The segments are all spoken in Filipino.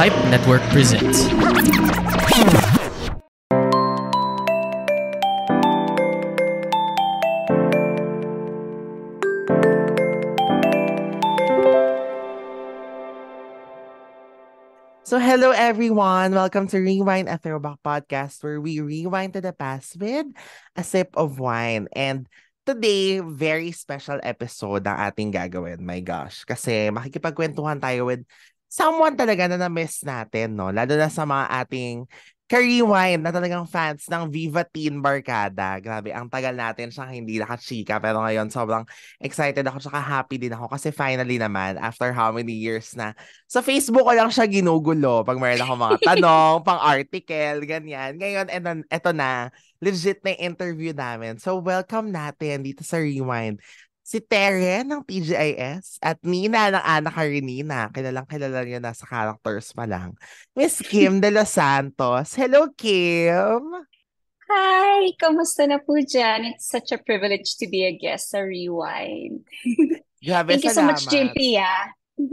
Pipe Network presents. So hello everyone, welcome to Rewind, a throwback podcast where we rewind to the past with a sip of wine. And today, very special episode ang ating gagawin. My gosh, kasi makikipagkwentuhan tayo with someone talaga na na-miss natin, no? Lalo na sa mga ating ka-rewind na talagang fans ng Viva Teen Barkada. Grabe, ang tagal natin siyang hindi nakachika. Pero ngayon, sobrang excited ako, tsaka happy din ako kasi finally naman, after how many years na sa Facebook ko lang siya ginugulo pag mayroon ako mga tanong, pang-article, ganyan. Ngayon, eto na, legit na yung interview namin. So, welcome natin dito sa Rewind. Si Tere ng TGIS at Nina ng Ana Karenina. Kilalang-kilala niyo na sa characters pa lang. Miss Kim De Los Santos. Hello, Kim! Hi! Kamusta na po dyan? It's such a privilege to be a guest sa Rewind. Grabe, Thank you so much, salamat. JP, ah.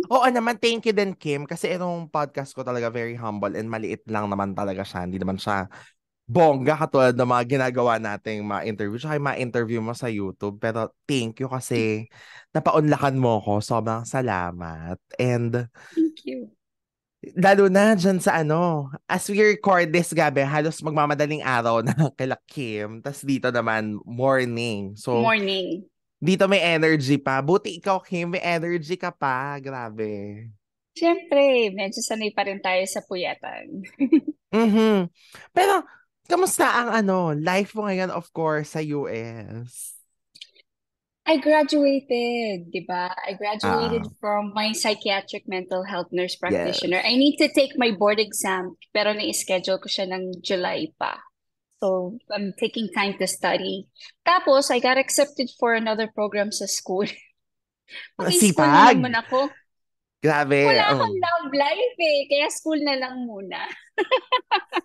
Oo naman, thank you din, Kim. Kasi itong podcast ko talaga very humble and maliit lang naman talaga siya. Hindi naman siya bongga katulad ng mga ginagawa nating mga interview. Tsaka yung mga interview mo sa YouTube. Pero thank you kasi napaunlakan mo ko. Sobrang salamat. And Thank you. lalo na dyan sa as we record this gabi, halos magmamadaling araw na kila Kim. Tas dito naman, morning. So, Morning. dito may energy pa. Buti ikaw, Kim, may energy ka pa. Grabe. Siyempre, medyo sanay pa rin tayo sa puyatan. Mhm. Pero, kamusta ang life mo ngayon, of course, sa US? I graduated, di ba? I Ah, graduated from my psychiatric mental health nurse practitioner. yes. I need to take my board exam, pero na-schedule ko siya ng July pa. So, I'm taking time to study. Tapos, I got accepted for another program sa school. Mag-school na Sipag. naman ako. Grabe. Wala akong Oh. love life eh. Kaya school na lang muna.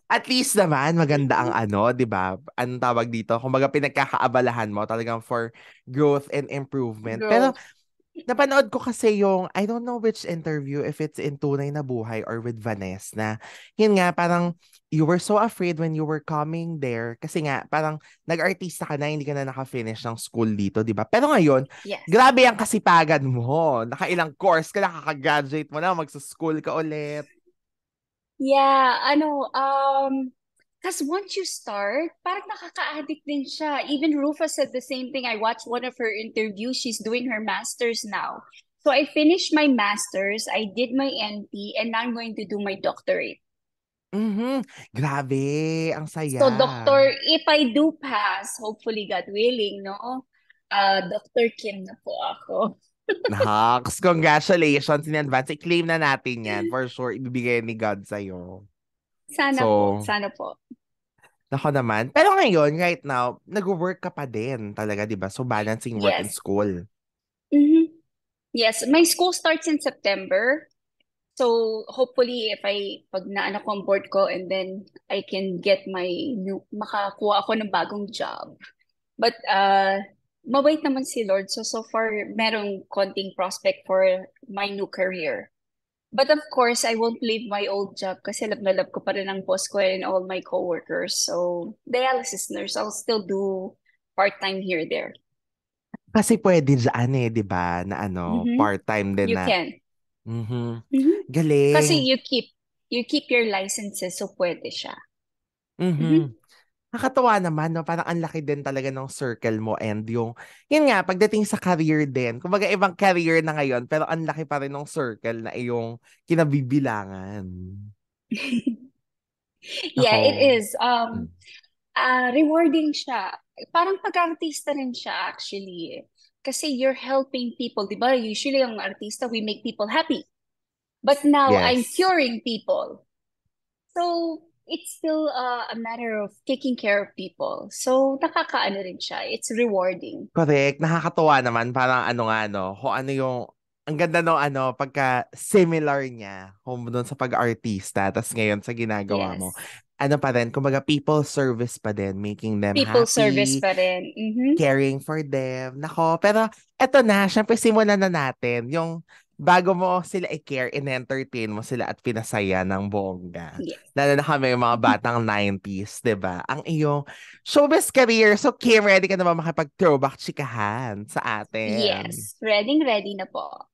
At least naman, maganda ang di ba? Anong tawag dito? Kumbaga pinagkakaabalahan mo talagang for growth and improvement. Pero Growth. napanood ko kasi yung, I don't know which interview, if it's in Tunay na Buhay or with Vanessa, na yun nga, parang you were so afraid when you were coming there kasi nga, parang nag-artista ka na, hindi ka na naka-finish ng school dito, di ba? Pero ngayon, Yes. grabe ang kasipagan mo. Nakailang course ka, nakaka-graduate mo na, magsa-school ka ulit. Yeah, because once you start, parang nakaka-addict din siya. Even Rufus said the same thing. I watched one of her interviews. She's doing her master's now. So I finished my master's, I did my NP, and now I'm going to do my doctorate. Mhm. Grabe, ang saya. So doctor, if I do pass, hopefully God willing, no? Dr. Kim na po ako. Naks, congratulations in advance. I-claim na natin yan. For sure, ibibigay ni God sa'yo. Sana po, So, sana po. nako naman. Pero ngayon, right now, nag-work ka pa din talaga, di ba? So, balancing work and Yes. school. Mhm. Yes, my school starts in September. So hopefully if pag naano ko ang board ko and then I can get makakuha ako ng bagong job. But mabait naman si Lord. So far merong konting prospect for my new career. But of course, I won't leave my old job kasi love na love ko pa rin ang boss ko and all my coworkers. So dialysis nurse, I'll still do part-time here there. Kasi pwede dyan di ba? Na Mm-hmm. part-time din You na. can. Mhm. Mm-hmm. Kasi Galing. you keep your licenses so pwede siya. Mhm. Nakakatuwa naman, no? Parang ang laki din talaga ng circle mo and yun nga, pagdating sa career din, kumbaga ibang career na ngayon, pero ang laki pa rin ng circle na iyong kinabibilangan. Yeah, it Ako. is. Mm. Rewarding siya. Parang pag-artista rin siya actually. Kasi you're helping people, di ba? Usually ang artista, we make people happy. But now I'm Yes. curing people. So it's still a matter of taking care of people. So nakakaano rin siya. It's rewarding. Correct. Nakakatuwa naman. Parang nga, no? Kung ang ganda no, pagka similar niya kung doon sa pag-artista, tas ngayon sa ginagawa mo. Yes. Ano pa rin, kumbaga people service pa din, making them People service happy, pa rin. Mm-hmm. caring for them. Nako, pero eto na, syempre simulan na natin. Yung bago mo sila i-care, in-entertain mo sila at pinasaya ng bongga. Yes. Lalo na kami yung mga batang 90s, 'di ba? Ang iyong showbiz career. So, Kim, ready ka na ba makipag-throwback chikahan sa atin? Yes. Ready na po.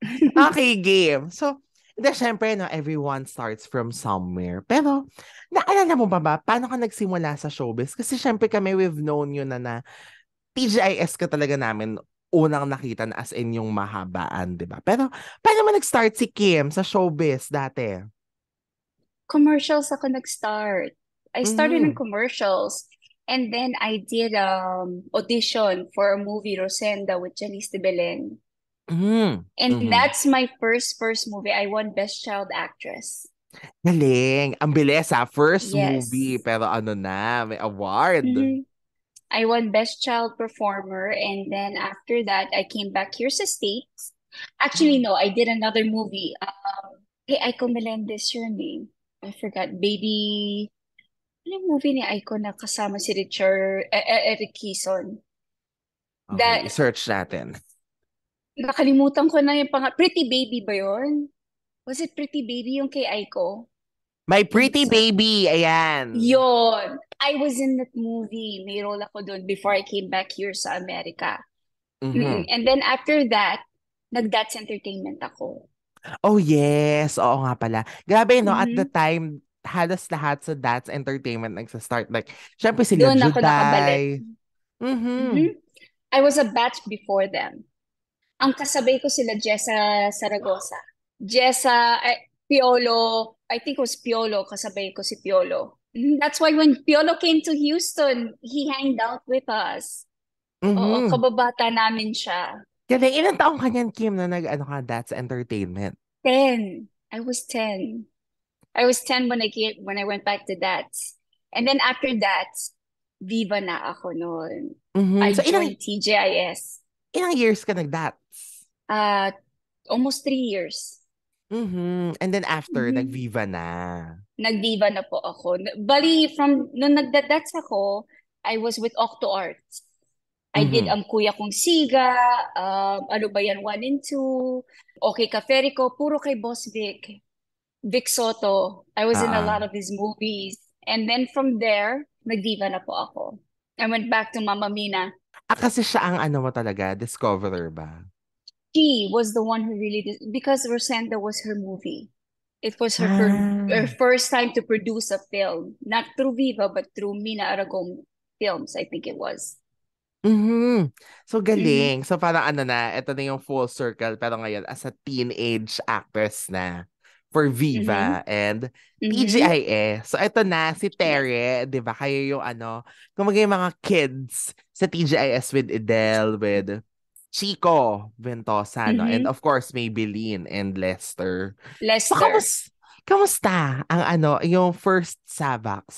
Okay, game. So, syempre, no, everyone starts from somewhere. Pero, naalala mo ba paano ka nagsimula sa showbiz? Kasi syempre kami, we've known you na TGIS ka talaga namin unang nakita na as in yung mahabaan, di ba? Pero, paano mo nag-start si Kim sa showbiz dati? Commercials ako nag-start. I started in Mhm. commercials. And then I did audition for a movie, Rosenda, with Janice de Belen. Mhm. And Mhm. that's my first movie. I won Best Child Actress. Galing. Ang bilis ha. First movie, Yes. pero ano na, may award. hmm I won Best Child Performer, and then after that, I came back here sa States. Actually, no, I did another movie. Hey, Aiko Melendez, your name. I forgot. Baby. Ano yung movie ni Aiko na kasama si Eric Kison? Okay, That, i-search natin. nakalimutan ko na yung Pretty Baby ba yun? Was it Pretty Baby yung kay Aiko? My And Pretty so, Baby, ayan. yon. I was in that movie. May role ako doon before I came back here sa Amerika. Mhm. And then after that, nag-That's Entertainment ako. Oh yes, oo nga pala. Grabe no, at the Mhm. time, halos lahat sa That's Entertainment nagsa-start. Like, syempre sila Doon ako nakabalik. Juday. Mhm. Mhm. I was a batch before them. Ang kasabay ko sila Jessa Saragosa. Piolo, I think it was Piolo, kasabay ko si Piolo. That's why when Piolo came to Houston, he hanged out with us. Oo, Mhm. kababata namin siya. Galing, ilang taong ka niyan, Kim, na nag-ano ka, That's Entertainment? 10. I was 10. I was 10 when I went back to that. And then after that, Viva na ako noon. Mhm. I So, joined TGIS. ilang years ka nag-That's? Uh, almost 3 years. Mhm. And then after, Mhm. nag-Viva na. Nag-Viva na po ako. Bali, from nung nagdadats ako, I was with Octo Arts. I did Mhm. ang Kuya Kong Siga, ano ba yan, 1 and 2, Okay Ka Ferico, puro kay Boss Vic. Vic Soto. I was in a Ah. lot of his movies. And then from there, nag-Viva na po ako. I went back to Mama Mina. Kasi siya ang ano mo talaga, discoverer ba? She was the one who really did, because Rosenda was her movie. It was her Ah. first time to produce a film, not through Viva, but through Mina Aragon Films, I think it was. Mhm. So Mhm. galing. So parang ano na, ito na yung full circle pero ngayon as a teenage actress na for Mhm. Viva and Mhm. TGIS. So ito na si Yes. Tere, 'di ba? Kayo yung ano, kumbaga yung mga kids sa TGIS with Idel, with Chico Ventosa, no? And Mhm. of course, Maybelline and Lester. So Lester. kamusta ang ano, yung first sabak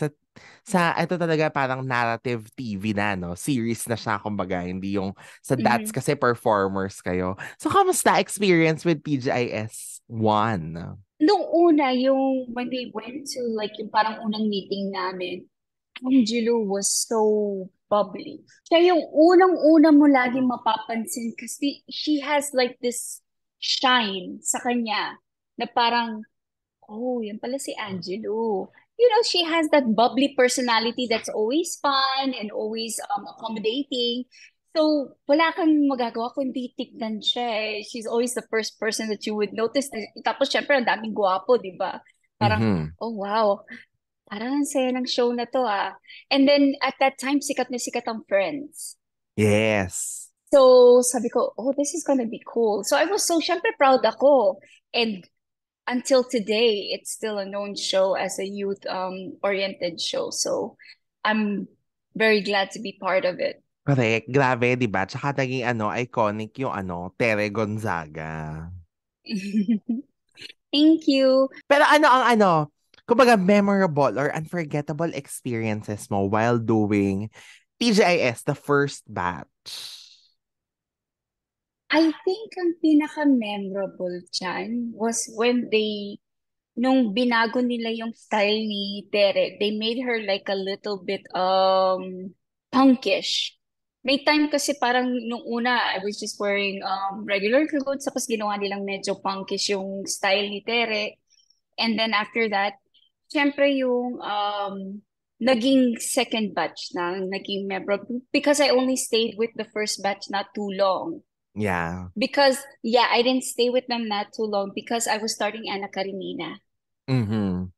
sa ito talaga parang narrative TV na, no? Series na siya, kumbaga, hindi yung sa That's Mhm. kasi performers kayo. So, kamusta experience with PGIS 1? Nung una, yung when we went to like yung parang unang meeting namin, Angelo was so bubbly. Siya yung unang-una mo laging mapapansin kasi she has like this shine sa kanya na parang, oh, yan pala si Angelo. You know, she has that bubbly personality that's always fun and always accommodating. So, wala kang magagawa kundi tignan siya eh. She's always the first person that you would notice. Tapos, syempre, ang daming gwapo, di ba? Parang, Mhm. oh wow, parang ang saya ng show na to ah. And then, at that time, sikat na sikat ang Friends. Yes. So, sabi ko, oh, this is gonna be cool. So, I was so, syempre, proud ako. And until today, it's still a known show as a youth oriented show. So I'm very glad to be part of it. Correct. Grabe, di ba? Tsaka naging ano, iconic yung ano, Tere Gonzaga. Thank you. Pero ano ang ano, kumbaga memorable or unforgettable experiences mo while doing TGIS, the first batch? I think ang pinaka-memorable dyan was when nung binago nila yung style ni Tere, they made her like a little bit punkish. May time kasi parang nung una, I was just wearing regular clothes, tapos ginawa nilang medyo punkish yung style ni Tere. And then after that, syempre yung naging second batch na naging member because I only stayed with the first batch not too long. Yeah. Because yeah, I didn't stay with them not too long because I was starting Anna Karenina. Mm-hmm.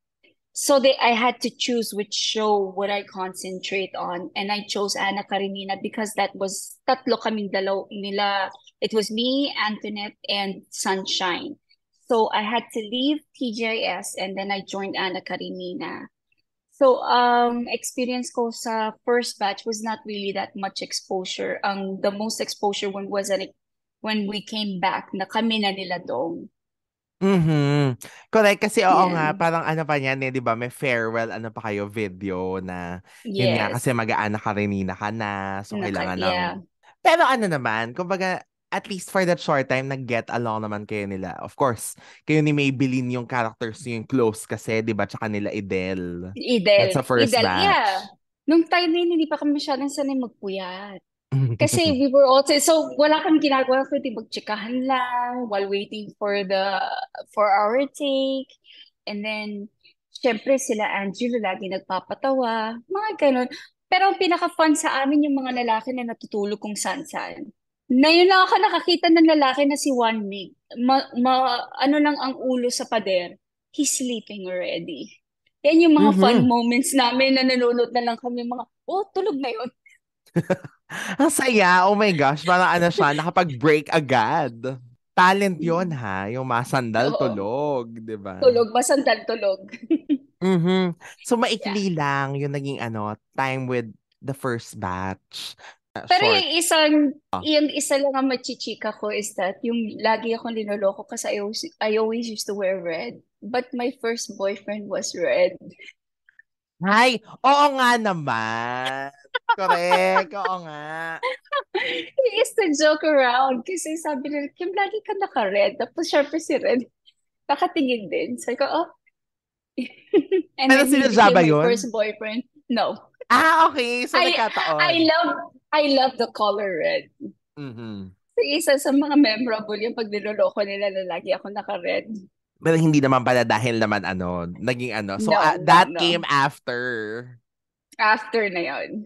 So I had to choose which show would I concentrate on, and I chose Anna Karenina because that was tatlo kaming dalaw nila. It was me, Antoinette, and Sunshine. So I had to leave TGIS and then I joined Anna Karenina. So experience ko sa first batch was not really that much exposure. The most exposure one was when we came back na kami na nila Dong. Mhm. Correct kasi oo nga Yan. parang ano pa niyan, 'di ba may farewell ano pa kayo video na yun nga kasi Yes. mag-aanak Karenina ka na so kailangan ng Yeah. pero ano naman kumbaga at least for that short time nag-get along naman kayo nila. Of course, kayo ni Maybelline yung characters niyo yung close kasi 'di ba tsaka nila Idel. That's Idel. the first Idel. Yeah. batch. Nung time na yun, hindi pa kami masyadong sanay magpuyat. Kasi we were also, so wala kami ginagawa kundi magtsikahan lang while waiting for our take. And then, syempre sila Angelo lagi nagpapatawa, mga ganun. Pero ang pinaka-fun sa amin yung mga lalaki na natutulog kung saan-saan. Na yun lang ako nakakita ng lalaki na si Juan Mig. Ano lang ang ulo sa pader. He's sleeping already. Yan yung mga fun Mhm. moments namin na nanonood na lang kami mga, oh, tulog na yun. Ang saya, oh my gosh, parang ano siya, nakapag-break agad. Talent yon ha, yung masandal Oo. tulog, 'di ba? Tulog, masandal tulog. Mhm. So Yeah. maikli lang yung naging ano, time with the first batch. Pero Short. yung isa lang ang machichika ko is that yung lagi akong linoloko kasi I always used to wear red. But my first boyfriend was red. Ay, oo nga naman. Correct, oo nga. He used to joke around kasi sabi nila, Kim, lagi ka naka-red. Tapos syempre si Red, nakatingin din. Sabi ko, oh. And Pero then he sinadya became ba my yun? first boyfriend. No. Ah, okay. So I I nagkataon. love the color red. Mhm. So, isa sa mga memorable yung pag niloloko nila na lagi ako naka-red. Pero hindi naman pala dahil naman ano, naging ano. So No, no, that no. came after. After na yon.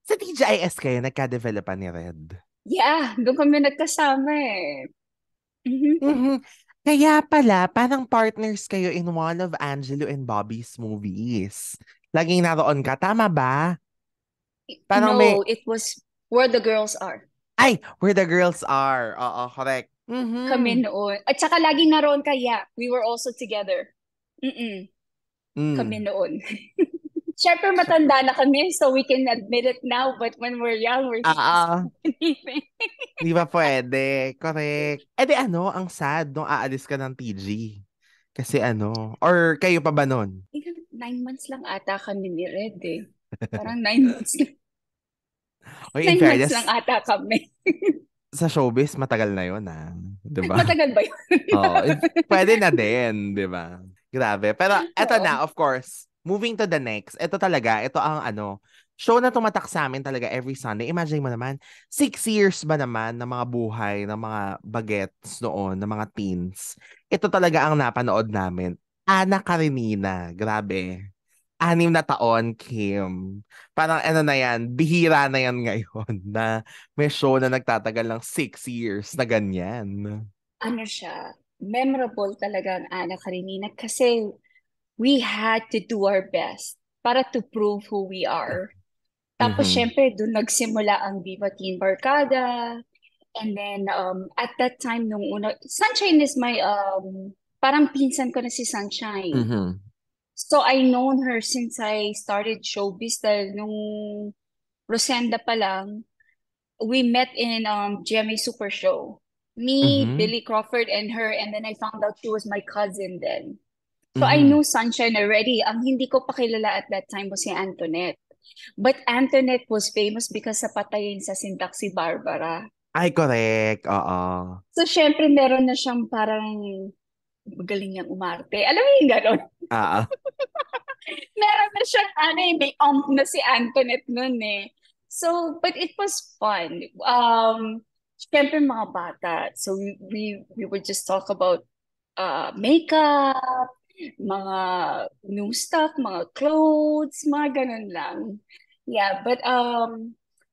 Sa TGIS kayo, nagka-developan ni Red. Yeah, doon kami nagkasama eh. Mhm. Mhm. Kaya pala, parang partners kayo in one of Angelo and Bobby's movies. Laging naroon ka, tama ba? Parang may, No, it was Where the Girls Are. ay, Where the Girls Are. Oo, correct. Kami Mhm. noon. At saka laging naroon ka, yeah. We were also together. Mm-mm. Kami Mm. noon. Siyempre matanda na kami so we can admit it now but when we're young, we're just Ah, anything. di ba pwede? Correct. Eh di ano, ang sad nung aalis ka ng TG. Kasi ano, or kayo pa ba nun? 9 months lang ata kami ni Red eh. Parang 9 months lang. Or in 9 months lang fairness, ata kami. sa showbiz, matagal na yun ah. Di ba? Matagal ba yun? Oh, pwede na din, 'di ba? Grabe. Pero eto Oo. na, of course, moving to the next. Ito talaga, ito ang ano, show na tumatak sa amin talaga every Sunday. Imagine mo naman, 6 years ba naman ng mga buhay ng mga bagets noon, ng mga teens. Ito talaga ang napanood namin. Ana Karenina, grabe. 6 na taon, Kim. Parang ano na yan, bihira na yan ngayon na may show na nagtatagal ng 6 years na ganyan. Ano siya, memorable talaga ang Ana Karenina kasi we had to do our best para to prove who we are. Tapos Mhm. syempre, doon nagsimula ang Viva Teen Barkada. And then, at that time, nung una, Sunshine is my, parang pinsan ko na si Sunshine. Mhm. So, I known her since I started showbiz dahil nung Rosenda pa lang, we met in GMA Super Show. Me, Mhm. Billy Crawford, and her, and then I found out she was my cousin then. So I Mhm. knew Sunshine already. Ang hindi ko pa kilala at that time was si Antoinette. But Antoinette was famous because sa patayin sa sintak si Barbara. Ay, correct. Oo. So syempre meron na siyang parang magaling niyang umarte. Alam mo yung gano'n? Oo. Meron na siyang ano, may na si Antoinette nun eh. But it was fun. Syempre mga bata. So we would just talk about makeup, mga new stuff, mga clothes, mga ganun lang. Yeah, but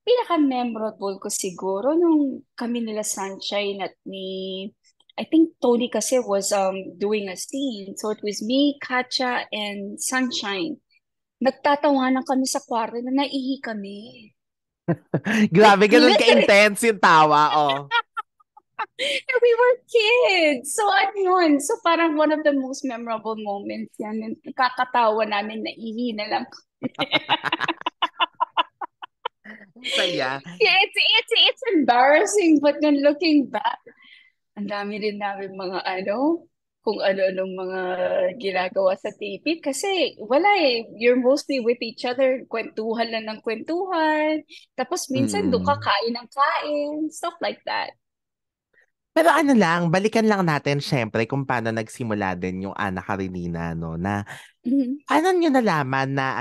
pinaka-memorable ko siguro nung kami nila Sunshine at ni I think Tony kasi was doing a scene. So it was me, Katja, and Sunshine. Nagtatawanan kami sa kwarto na naihi kami. Like, Grabe, ganun literally, ka-intense yung tawa, oh. we were kids. So, ano yun? So, parang one of the most memorable moments yan. And kakatawa namin, naihi na lang. Saya. Yeah, it's embarrassing, but then looking back, ang dami rin namin mga kung ano-anong mga ginagawa sa TV. Kasi wala eh. You're mostly with each other. Kwentuhan lang ng kwentuhan. Tapos minsan doon ka Mm. kain ng kain. Stuff like that. Pero ano lang, balikan lang natin syempre kung paano nagsimula din yung Ana Karenina, no? Na Mhm. paano nyo nalaman na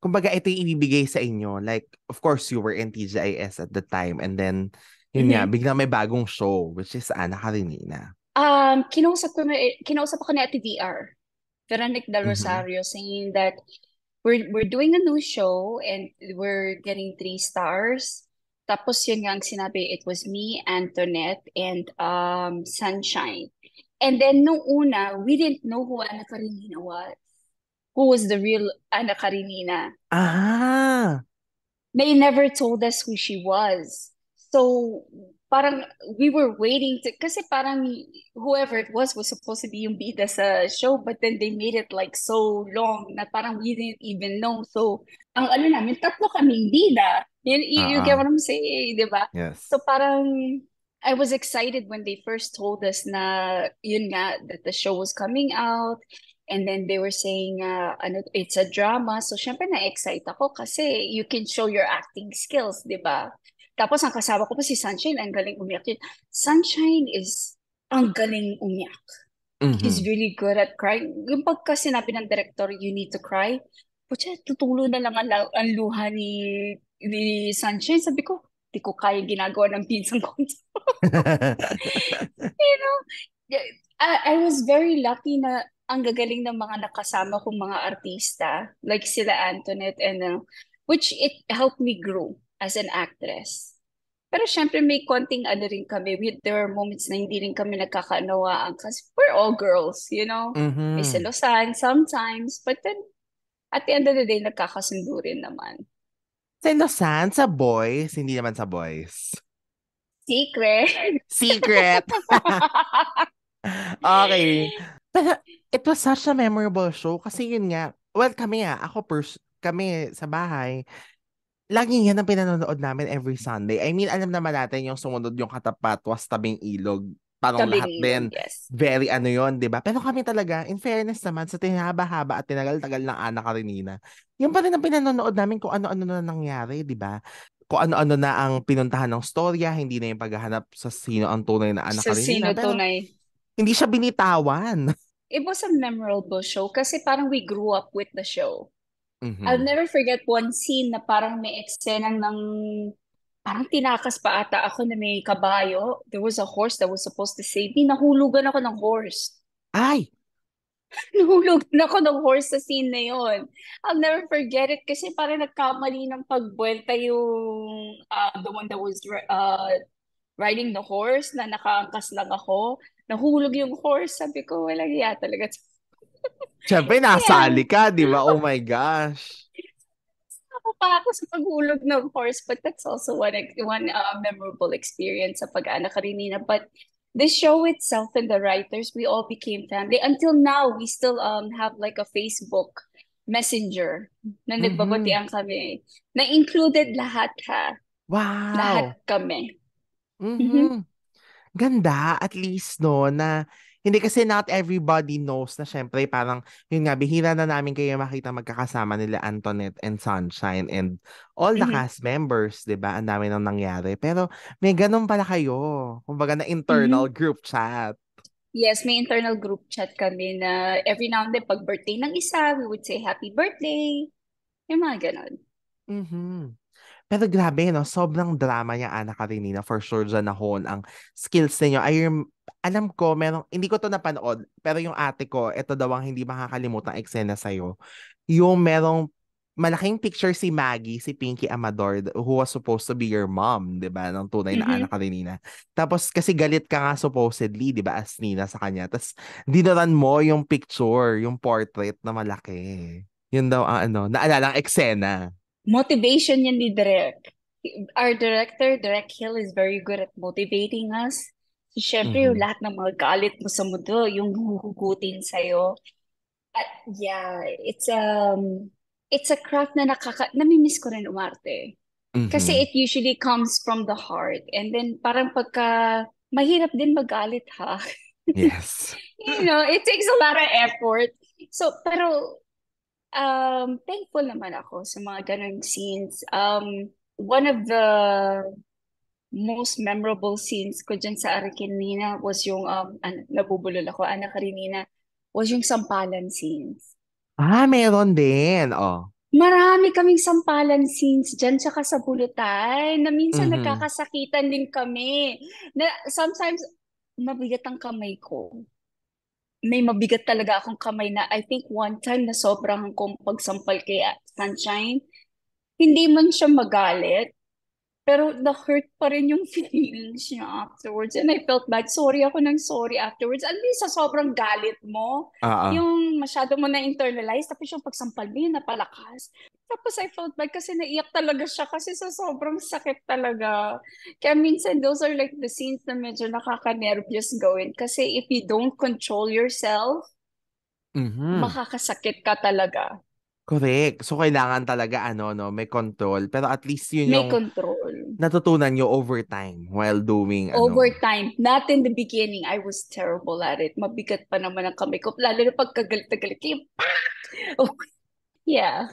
kumbaga ito yung ibibigay sa inyo. Like, of course, you were in TGIS at the time and then, yun nga, Mhm. biglang may bagong show, which is Ana Karenina. Kinausap ako ni Ate VR, Veronique Del Mhm. Rosario, saying that we're doing a new show and we're getting 3 stars. Tapos yun nga ang sinabi, it was me, Antoinette, and Sunshine. And then nung una, we didn't know who Ana Karenina was. Who was the real Ana Karenina? Ah! They never told us who she was. So, parang we were waiting to, kasi parang whoever it was supposed to be yung bida sa show, but then they made it like so long na parang we didn't even know. So, ang ano namin, tatlo kaming bida. You get Ah, what I'm saying, di ba? yes. So, parang I was excited when they first told us na, yun nga, that the show was coming out. And then they were saying, it's a drama. So, syempre na-excite ako kasi you can show your acting skills, di ba? Tapos, ang kasama ko pa si Sunshine, ang galing umiyak yun. Sunshine is ang galing umiyak. She's Mhm. really good at crying. Yung pagka sinabi ng director, you need to cry, putya, tutulo na lang ang luha ni Sunshine. Sabi ko, di ko kaya ginagawa ng pinsang ko. You know, yeah, I was very lucky na ang gagaling ng mga nakasama kong mga artista, like sila Antoinette and which it helped me grow as an actress. Pero syempre may konting ano rin kami. There are moments na hindi rin kami nagkakaunawaan kasi we're all girls, you know? May Mhm. selosan sometimes, but then at the end of the day, nagkakasundo rin naman. Sa Inosan, sa boys, hindi naman sa boys. Secret. Secret! Okay. Pero it was such a memorable show kasi yun nga, well kami kami sa bahay, lagi yan ang pinanonood namin every Sunday. I mean, alam naman natin yung sumunod yung Katapat, was Tabing Ilog. Parang Tabing lahat ilog, din, yes. very ano yon, di ba? Pero kami talaga, in fairness naman, sa tinahaba-haba at tinagal-tagal ng Ana Karenina, yung pa rin ang pinanonood namin kung ano-ano na nangyari, di ba? Kung ano-ano na ang pinuntahan ng storya, hindi na yung paghahanap sa sino ang tunay na Ana Sa sino Karenina. Pero tunay. hindi siya binitawan. It was a memorable show kasi parang we grew up with the show. I'll Mhm. never forget one scene na parang may eksena ng parang tinakas pa ata ako na may kabayo. There was a horse that was supposed to save me. Nahulugan ako ng horse. Ay! Nahulugan ako ng horse sa scene na yon. I'll never forget it kasi parang nagkamali ng pagbuelta yung the one that was riding the horse na nakaangkas lang ako. Nahulog yung horse. Sabi ko, walang iya talaga. Siyempre, Yeah. nasali ka, di ba? Oh my gosh. Ako pa ako sa paghulog ng horse, but that's also one memorable experience sa pag-anak Karenina. But the show itself and the writers, we all became family. Until now, we still have like a Facebook messenger na Mhm. nagbabatian kami. Na included lahat ha. Lahat Wow. kami. Mhm. Mhm. Ganda, at least no, na hindi kasi not everybody knows na syempre parang, yun nga, bihira na namin kayo makita magkakasama nila Antoinette and Sunshine and all the Mhm. cast members, di ba? Ang dami nang nangyari. Pero may ganun pala kayo. Kumbaga na internal Mhm. group chat. Yes, may internal group chat kami na every now and then, pag birthday ng isa, we would say happy birthday. Yung mga ganon. Mhm. Pero grabe, no? Sobrang drama niya, Ana Karenina. For sure, dyan nahon ang skills ninyo. Alam ko, hindi ko to napanood, pero yung ate ko, ito daw ang hindi makakalimutang eksena sa'yo. Yung merong malaking picture si Maggie, si Pinky Amador, who was supposed to be your mom, di ba? Ng tunay na Ana Mhm. Karenina. Tapos, kasi galit ka nga supposedly, di ba? As Nina sa kanya. Tapos, dinaran mo yung picture, yung portrait na malaki. Yun daw ang naalala ang eksena. Motivation yan ni Direk. Our director, Direk Hill, is very good at motivating us. So, syempre, yung Mhm. lahat ng mga galit mo sa mundo, yung huhugutin sa'yo. At yeah, it's a craft na namimiss ko rin umarte. Kasi Mhm. it usually comes from the heart. And then parang pagka mahirap din magalit ha. Yes. It takes a lot of effort. So, pero thankful naman ako sa mga ganong scenes. One of the most memorable scenes ko dyan sa Arikenina was yung, nabubulol ako, Ana Karenina, was yung sampalan scenes. Meron din. Oh. Marami kaming sampalan scenes dyan, tsaka sa Bulutay, na minsan Mhm. nagkakasakitan din kami. Na sometimes, mabigat ang kamay ko. May mabigat talaga akong kamay na I think one time na sobrang kong pagsampal kay Sunshine, hindi man siya magalit, pero na-hurt pa rin yung feelings niya afterwards. And I felt bad. Sorry ako ng sorry afterwards. Alam mo, sa sobrang galit mo, Oo. yung masyado mo na-internalize, tapos yung pagsampal mo yun, napalakas. Tapos I felt bad kasi naiyak talaga siya kasi sa sobrang sakit talaga. Kaya minsan, those are like the scenes na medyo nakaka-nervous gawin. Kasi if you don't control yourself, Mhm. makakasakit ka talaga. Correct. So, kailangan talaga, no, may control. Pero at least yun May yung control. natutunan nyo over time while doing, Over time, not in the beginning, I was terrible at it. Mabigat pa naman ang kamay ko. Lalo na pagkagalit na galit. Yung, oh, yeah,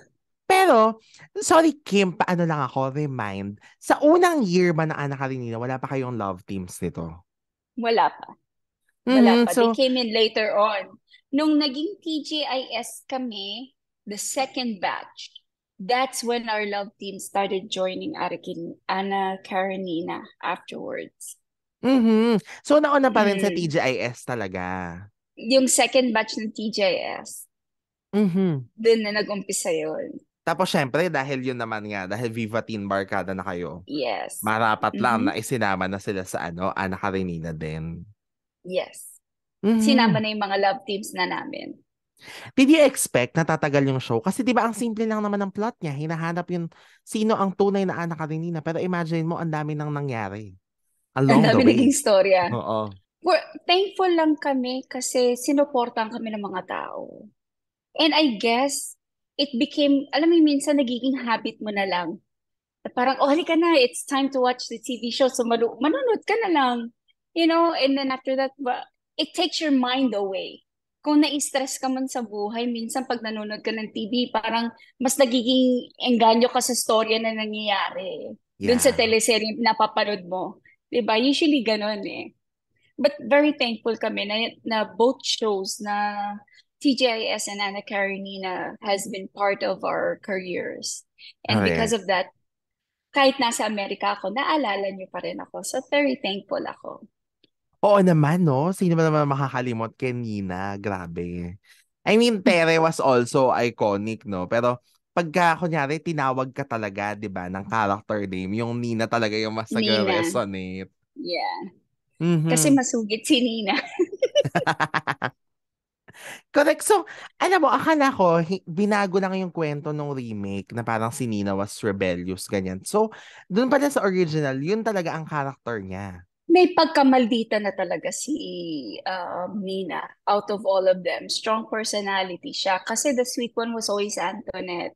Pero, sorry Kim, paano lang ako, remind, sa unang year ba na Ana Karenina, wala pa kayong love teams nito? wala pa. Wala Mhm. pa. They So, came in later on. Nung naging TGIS kami, the second batch, that's when our love team started joining Ana Karenina afterwards. So, nauna pa rin sa Mm. TGIS talaga. Yung second batch ng TGIS, Mhm. dun na nag-umpisa yun. Tapos, syempre, dahil yun naman nga, dahil Viva Teen Barkada na kayo, Yes. marapat lang Mm-hmm. na isinama na sila sa Ana Karenina din. Yes. Sinama Mhm. na yung mga love teams na namin. Did you expect na tatagal yung show? Kasi 'di ba ang simple lang naman ng plot niya, hinahanap yung sino ang tunay na anak Karenina, pero imagine mo ang dami nang nangyari Ang along the dami naging way. storya. Oo. Thankful lang kami kasi sinuportahan kami ng mga tao. And I guess, it became, alam mo, minsan nagiging habit mo na lang. Na parang, oh, halika na, it's time to watch the TV show. So, manonood ka na lang. And then after that, it takes your mind away. Kung na-stress ka man sa buhay, minsan pag nanonood ka ng TV, parang mas nagiging engganyo ka sa storya na nangyayari. Doon sa Yeah. teleserye na napapanood mo. 'Di ba? Usually ganun eh. But very thankful kami na both shows na TGIS and Anna Karenina has been part of our careers. And because Correct. of that, kahit nasa Amerika ako, naalala niyo pa rin ako. So very thankful ako. Oo naman, no? Sino ba naman makakalimot kay Nina? Grabe. I mean, Tere was also iconic, no? Pero pagka, kunyari, tinawag ka talaga, di ba, ng character name, yung Nina talaga yung mas Nina. nag-resonate. Yeah. Kasi Mhm. masugid si Nina. Correct. So, alam mo, akala ko, binago lang yung kwento ng remake na parang si Nina was rebellious, ganyan. So, dun pala sa original, yun talaga ang character niya. May pagkamaldita na talaga si Nina out of all of them. Strong personality siya. Kasi the sweet one was always Antoinette.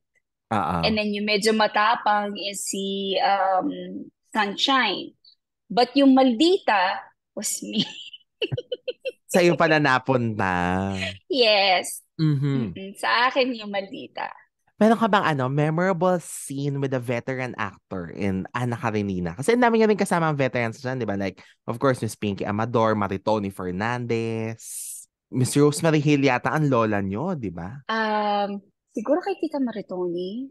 And Oo. then yung medyo matapang is si Sunshine. But yung maldita was me. Sa'yo pala napunta. Yes. Mhm. Mm-mm. Sa akin yung maldita. Meron ka bang memorable scene with a veteran actor in Ana Karenina? Kasi ang dami niya rin kasama ang veterans dyan, di ba? Like, of course, Miss Pinky Amador, Maritoni Fernandez, Miss Rosemary Hill yata ang lola nyo, di ba? Um, Siguro kay Tita Maritoni.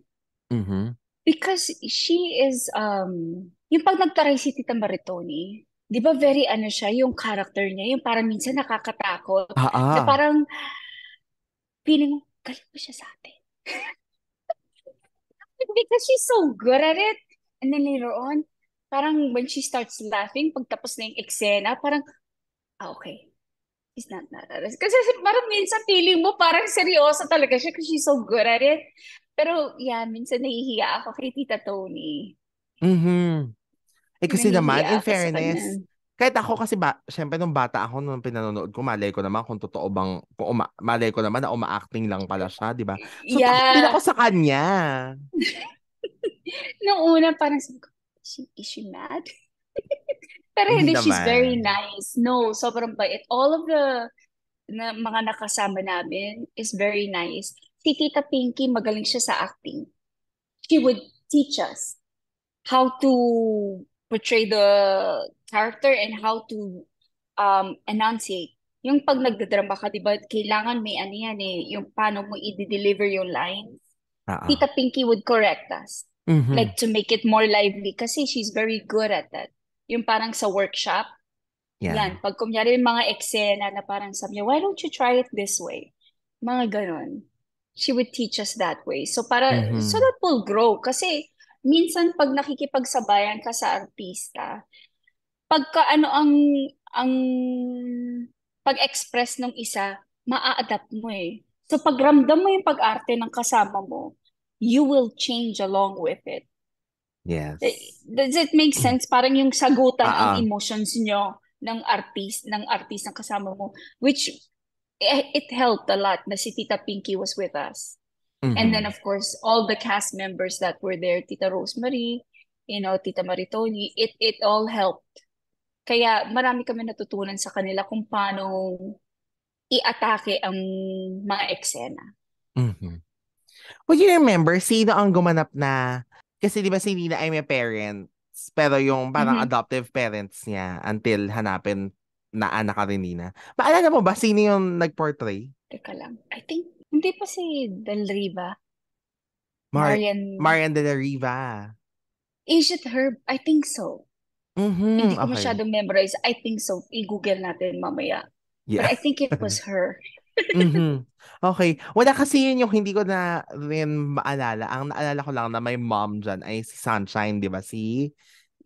Mhm. Because she is, yung pag nagtaray si Tita Maritoni, di ba very ano siya, yung character niya, yung parang minsan nakakatakot, na Ah, parang feeling mo, galing ba siya sa atin? Because she's so good at it. And then later on, parang when she starts laughing, pagtapos na yung eksena, parang, okay, he's not that. Kasi parang minsan feeling mo parang seryoso talaga siya kasi she's so good at it. Pero yeah, minsan nahihiya ako kay Tita Tony. mhm. Kasi naman, Nahihiya in ako sa kanya. fairness, kahit ako kasi syempre nung bata ako nung pinanonood ko, malay ko naman kung totoo bang, malay ko naman na uma-acting lang pala siya, di ba? So takot din ako Yeah. sa kanya. Nung una, parang sabi ko, is she mad? Pero Hindi hindi, she's very naman. nice. No, sobrang bait. All of the mga nakasama namin is very nice. Si Tita Pinky, magaling siya sa acting. She would teach us how to portray the character and how to enunciate. Yung pag nagdadrama ka, di ba, kailangan may ano yan eh, yung paano mo i-deliver yung lines. Ah. Tita Pinky would correct us. Mhm. Like to make it more lively kasi she's very good at that. Yung parang sa workshop, Yeah. yan, pag kunyari yung mga eksena na parang sabi niya, why don't you try it this way? Mga ganon. She would teach us that way. So so Mhm. that will grow. Kasi minsan pag nakikipagsabayan ka sa artista, pagka ano ang pag-express ng isa, maa-adapt mo eh. So pag ramdam mo yung pag-arte ng kasama mo, you will change along with it. Yes. Does it make sense? Parang yung sagutan ang Ah. emotions nyo ng artist ng kasama mo, which it helped a lot na si Tita Pinky was with us. And then Mhm. of course, all the cast members that were there, Tita Rosemary, Tita Maritoni, it all helped. Kaya marami kami natutunan sa kanila kung paano i-atake ang mga eksena. Mhm. Would you remember sino ang gumanap na, kasi di ba si Nina ay may parents, pero yung parang Mhm. adoptive parents niya until hanapin na anak ka rin Nina. Maalala mo ba sino yung nag-portray? Teka lang. I think, hindi pa si Del Riva. Mar Marian. Marian de la Riva. Is it her? I think so. Hindi ko Okay. masyadong memorize. I think so. I-google natin mamaya. But Yeah. I think it was her. Mhm. Okay. Wala kasi yun yung hindi ko na rin maalala. Ang naalala ko lang na may mom dyan ay si Sunshine, di ba? Si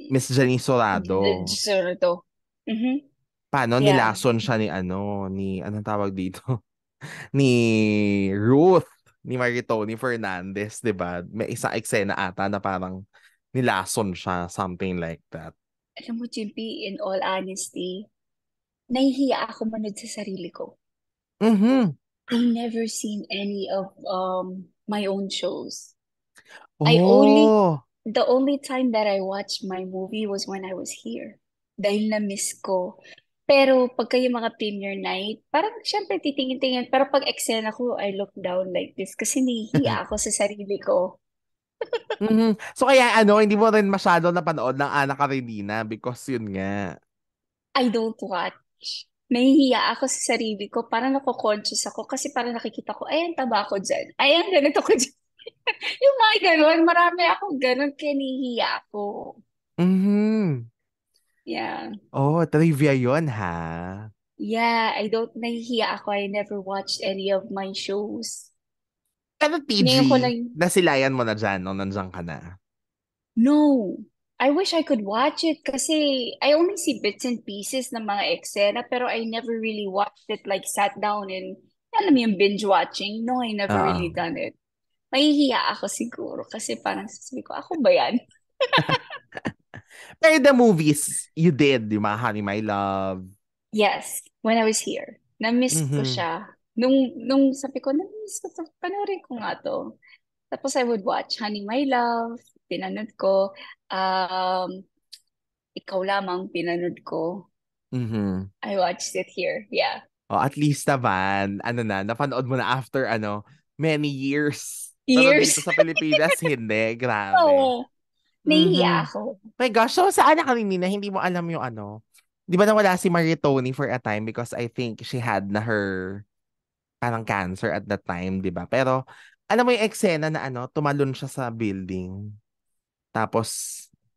Miss Janice Sorado. Sure to. Mhm. Paano Yeah. nilason siya ni anong tawag dito? Ni Ruth, ni Maritoni Fernandez, 'di ba? May isang eksena ata na parang nilason siya, something like that. Alam mo, Chimpy, in all honesty, nahihiya ako manood sa sarili ko. Mhm. I never seen any of my own shows. I only Oh. The only time that I watched my movie was when I was here. Dahil na-miss ko. Pero pagka yung mga premiere night, parang syempre titingin-tingin. Pero pag eksena ko, I look down like this kasi nahihiya ako sa sarili ko. Mhm. So kaya hindi mo rin masyado napanood ng Ana Karenina because yun nga. I don't watch. Nahihiya ako sa sarili ko. Parang nako-conscious ako kasi parang nakikita ko, ayan, taba ko dyan. Ayan, ganito ko dyan. Yung mga ganun, marami akong ganun, kaya nahihiya ako. Mhm. Yeah. Oh, trivia yun ha. Yeah, nahihiya ako. I never watched any of my shows. Pero TG, Ngayon ko lang, nasilayan mo na dyan nung nandiyan ka na. no. I wish I could watch it kasi I only see bits and pieces ng mga eksena pero I never really watched it like sat down and alam mo yung binge watching. No, I never Oo. really done it. Mahihiya ako siguro kasi parang sasabi ko, ako ba yan? Pero the movies you did, di ba? Honey, My Love. Yes, when I was here. Na-miss ko Mhm. siya. Nung sabi ko, na-miss ko to. Panoorin ko nga to. Tapos I would watch Honey, My Love. Pinanood ko. Um, Ikaw Lamang, pinanood ko. Mhm. I watched it here. Yeah. Oh, at least naman, napanood mo na after many years. Pero dito Years. sa Pilipinas, hindi. Grabe. Oo. Nahihiya Mhm. ako. My gosh, so saan na kami na hindi mo alam yung Di ba nawala si Maritoni for a time because I think she had na her parang cancer at that time, di ba? Pero alam mo yung eksena na tumalon siya sa building. Tapos,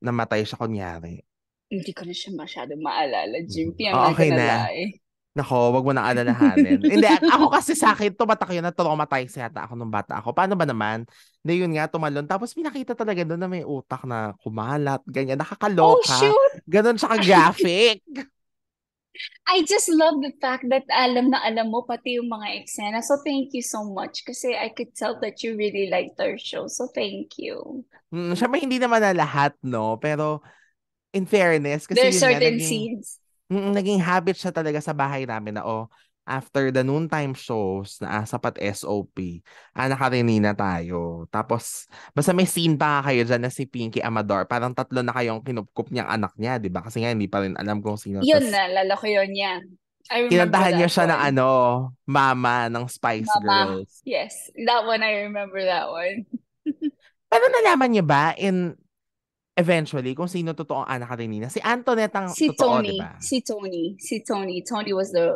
namatay siya kunyari. Hindi ko na siya masyado maalala, Mhm. Jimpy. I'm Oh, not okay gonna na. lie. Nako, wag mo nang alalahanin. Hindi, ako kasi sa akin, tumatak yun na traumatized yata ako nung bata ako. Paano ba naman? Hindi yun nga, tumalon. Tapos pinakita talaga doon na may utak na kumalat, ganyan. Oh, Nakakaloka. shoot! Ganon siya ka-graphic. I just love the fact that alam na alam mo pati yung mga eksena. So thank you so much kasi I could tell that you really liked our show. So thank you. Siyempre, hindi naman na lahat, no? Pero, in fairness, There are kasi yun nga, certain scenes. naging habit siya talaga sa bahay namin na, after the noontime shows na sapat SOP, Ana Karenina tayo. Tapos, basta may scene pa nga kayo dyan na si Pinky Amador. Parang tatlo na kayong kinupkup niyang anak niya, di ba? Kasi nga, hindi pa rin alam kung sino. Yun Tapos, na, lala ko yun niya. I remember kinantahan niya that siya ng one. mama ng Spice Mama. Girls. Yes, that one I remember that one. Pero nalaman niyo ba, eventually, kung sino totoong Ana Karenina? Si Antoinette ang Si totoo, di Tony, ba? si Tony, si Tony. Tony was the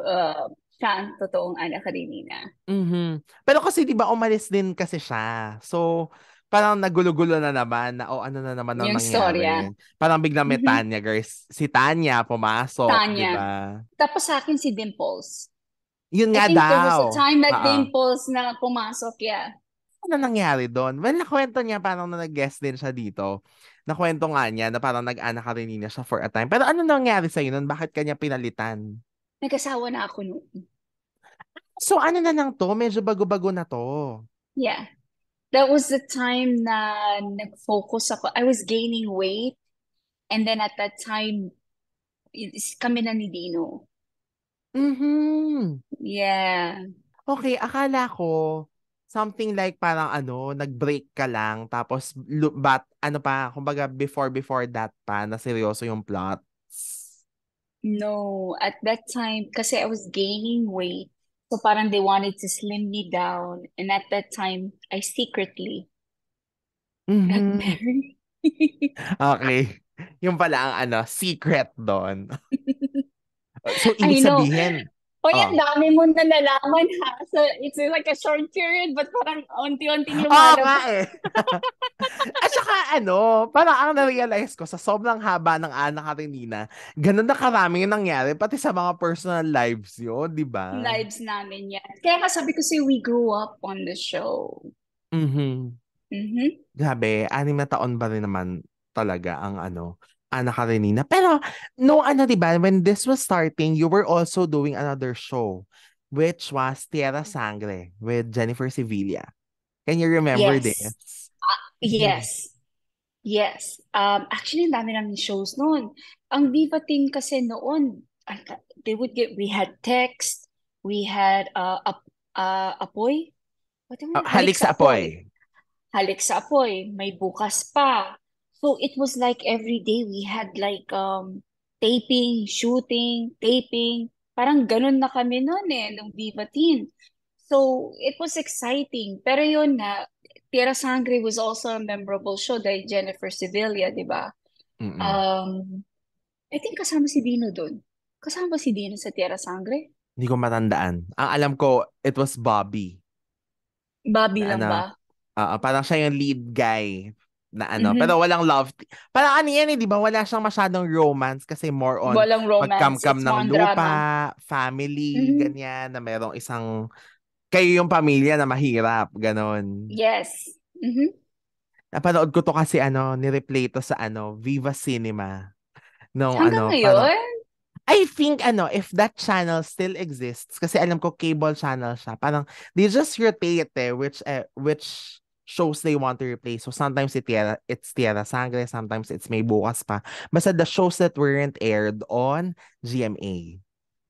siya ang totoong anak kanina. Mhm. Pero kasi 'di ba umalis din kasi siya. So parang nagulo-gulo na naman na ano na naman ang Yung storya. nangyari. Parang biglang may Mhm. Tanya girls. Si Tanya pumasok, 'di Tanya. ba? Tapos sa akin si Dimples. Yun I nga think there was daw. a time that Oo. Dimples na pumasok, yeah. Ano nangyari doon? Well, nakwento niya parang na nag-guest din siya dito. Nakwento nga niya na parang nag-anak ka rin niya siya for a time. Pero ano nangyari sa'yo noon? Bakit kanya pinalitan? Nag-asawa na ako noon. So ano na lang to? Medyo bago-bago na to. Yeah. That was the time na nag-focus ako. I was gaining weight. And then at that time, kami na ni Dino. Mhm. Yeah. Okay, akala ko something like parang nag-break ka lang tapos kumbaga before that pa na seryoso yung plots. No, at that time, kasi I was gaining weight. So parang they wanted to slim me down. And at that time, I secretly got Mhm. married. Okay. Yung pala ang secret doon. So ibig I know. sabihin, O yan, oh. dami mo na nalaman ha. So it's like a short period, but parang unti-unting Oo nga lumalabas. eh. At saka parang ang na-realize ko sa sobrang haba ng Ana Karenina, ganun na karami yung nangyari, pati sa mga personal lives yun, di ba? Lives namin yan. Kaya kasabi ko sa'yo, we grew up on the show. Mhm. Mm-hmm. Grabe, 6 na taon ba rin naman talaga ang Ana Karenina. Pero, no, 'di ba, when this was starting, you were also doing another show, which was Tierra Sangre with Jennifer Sevilla. Can you remember Yes. this? Mhm. Yes. Yes. Actually, ang dami namin shows noon. Ang Viva team kasi noon, we had text, we had Apoy. What am I? Halik Halik sa sa Apoy. Apoy. Halik sa Apoy. May bukas pa. So it was like every day we had like taping, shooting, taping. Parang ganun na kami noon nung Viva Teen. So it was exciting. Pero yun na, Tierra Sangre was also a memorable show dahil Jennifer Sevilla, di ba? Mm-mm. Um, I think kasama si Dino doon. Kasama ba si Dino sa Tierra Sangre? Hindi ko matandaan. Ang alam ko, it was Bobby. Bobby Na lang ba? parang siya yung lead guy na Mhm. pero walang parang yan di ba? Wala siyang masyadong romance kasi more on Walang romance. magkamkam It's ng more on drama. lupa, family, Mhm. ganyan, na merong kayo yung pamilya na mahirap, ganon. Yes. Mhm. Napanood ko to kasi ni-replay to sa Viva Cinema. Nung Hanggang parang, ngayon, I think if that channel still exists, kasi alam ko cable channel siya, parang they just rotate which shows they want to replace. So sometimes it's Tierra Sangre, sometimes it's May Bukas Pa. Basta the shows that weren't aired on GMA,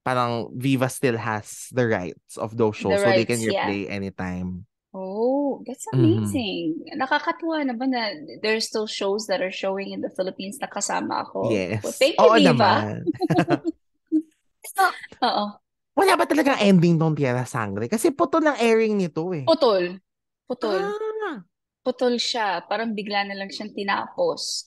parang Viva still has the rights of those the shows so they can rights, yeah. replay anytime. Oh, that's Mhm. amazing. Nakakatuwa naman na there's still shows that are showing in the Philippines na kasama ako. Well, Yes. thank you, Oo Viva. naman. So, Oo. wala ba talagang ending tong Tierra Sangre? Kasi putol ng airing nito eh. Putol. Putol. Ah. Putol siya. Parang bigla na lang siyang tinapos.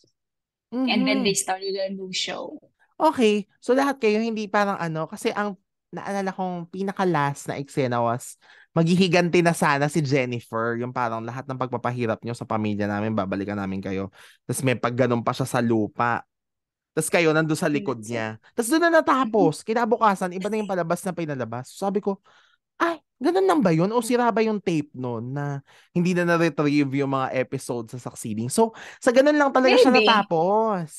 And then they Mhm. started a new show. Okay. So lahat kayo hindi parang kasi ang naalala kong pinaka-last na eksena was maghihiganti na sana si Jennifer, yung parang lahat ng pagpapahirap nyo sa pamilya namin, babalikan namin kayo. Tapos may pagganon pa siya sa lupa. Tapos kayo nandun sa likod That's it. niya. Tapos doon na natapos. Kinabukasan, iba na yung palabas na pinalabas. Sabi ko, ay, ganun lang ba yun? O sira ba yung tape noon na hindi na na-retrieve yung mga episodes sa succeeding? So, sa ganun lang talaga siya Maybe. natapos.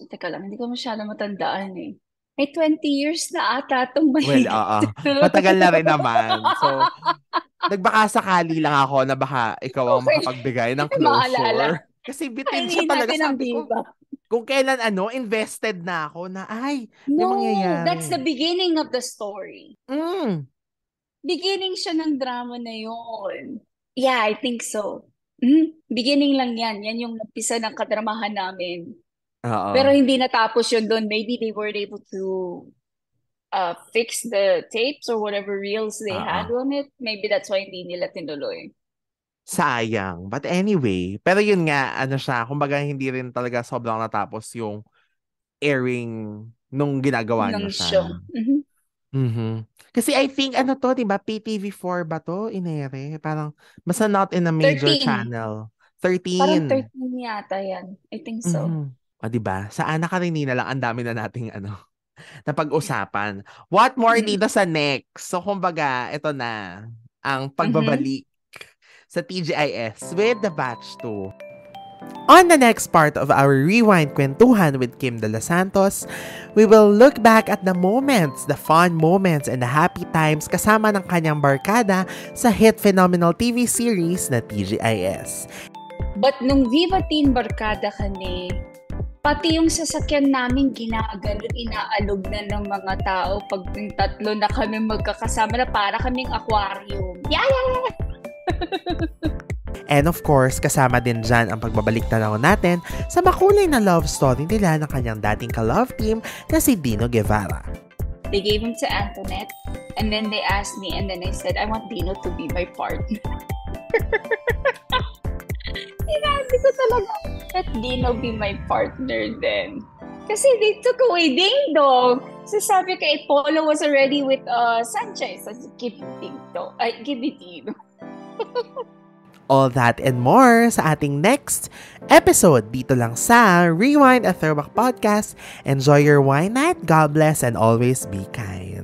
Teka lang, hindi ko masyado matandaan eh. May 20 years na ata itong Well, mahigit. matagal na rin naman. So, nagbaka sakali lang ako na baka ikaw ang Okay, makapagbigay ng maalala. closure. Kasi bitin siya Kainin talaga. natin ang Sabi ko, diva. kung kailan invested na ako na, ay, may No, that's the mangyayari. beginning of the story. Mm. Beginning siya ng drama na yun. Yeah, I think so. Beginning lang yan. Yan yung napisa ng kadramahan namin. Pero Oo. hindi natapos yun doon. Maybe they were able to fix the tapes or whatever reels they Oo. had on it. Maybe that's why hindi nila tinuloy. Sayang. But anyway, pero yun nga, ano siya, kumbaga hindi rin talaga sobrang natapos yung airing nung ginagawa niya Ng show. siya. Kasi I think, ano to, di ba? PTV4 ba to? Inere? Parang, basta not in a major 13. channel. Parang 13. 13 yata yan. I think so. Mhm. O, di ba? Sa Ana Karenina lang, ang dami na nating, na pag-usapan. What more Mhm. dito sa next? So, kumbaga, ito na, ang Mhm. pagbabalik sa TGIS with The Batch 2. On the next part of our Rewind Kwentuhan with Kim De Los Santos, we will look back at the moments, the fun moments, and the happy times kasama ng kanyang barkada sa hit phenomenal TV series na TGIS. But nung Viva Teen Barkada kami, pati yung sasakyan namin ginaganon, inaalog na ng mga tao pag yung tatlo na kami magkakasama na para kaming aquarium. Yeah! And of course, kasama din dyan ang pagbabalik tanaw natin sa makulay na love story nila ng kanyang dating ka-love team na si Dino Guevara. They gave him to Antoinette, and then they asked me, and then I said, I want Dino to be my partner. Sinabi ko talaga, let Dino be my partner then. Kasi they took away Ding Dong. So sabi ko, Polo was already with Sanchez. So give it Dino. All that and more sa ating next episode dito lang sa Rewind a Throwback Podcast. Enjoy your wine night. God bless and always be kind.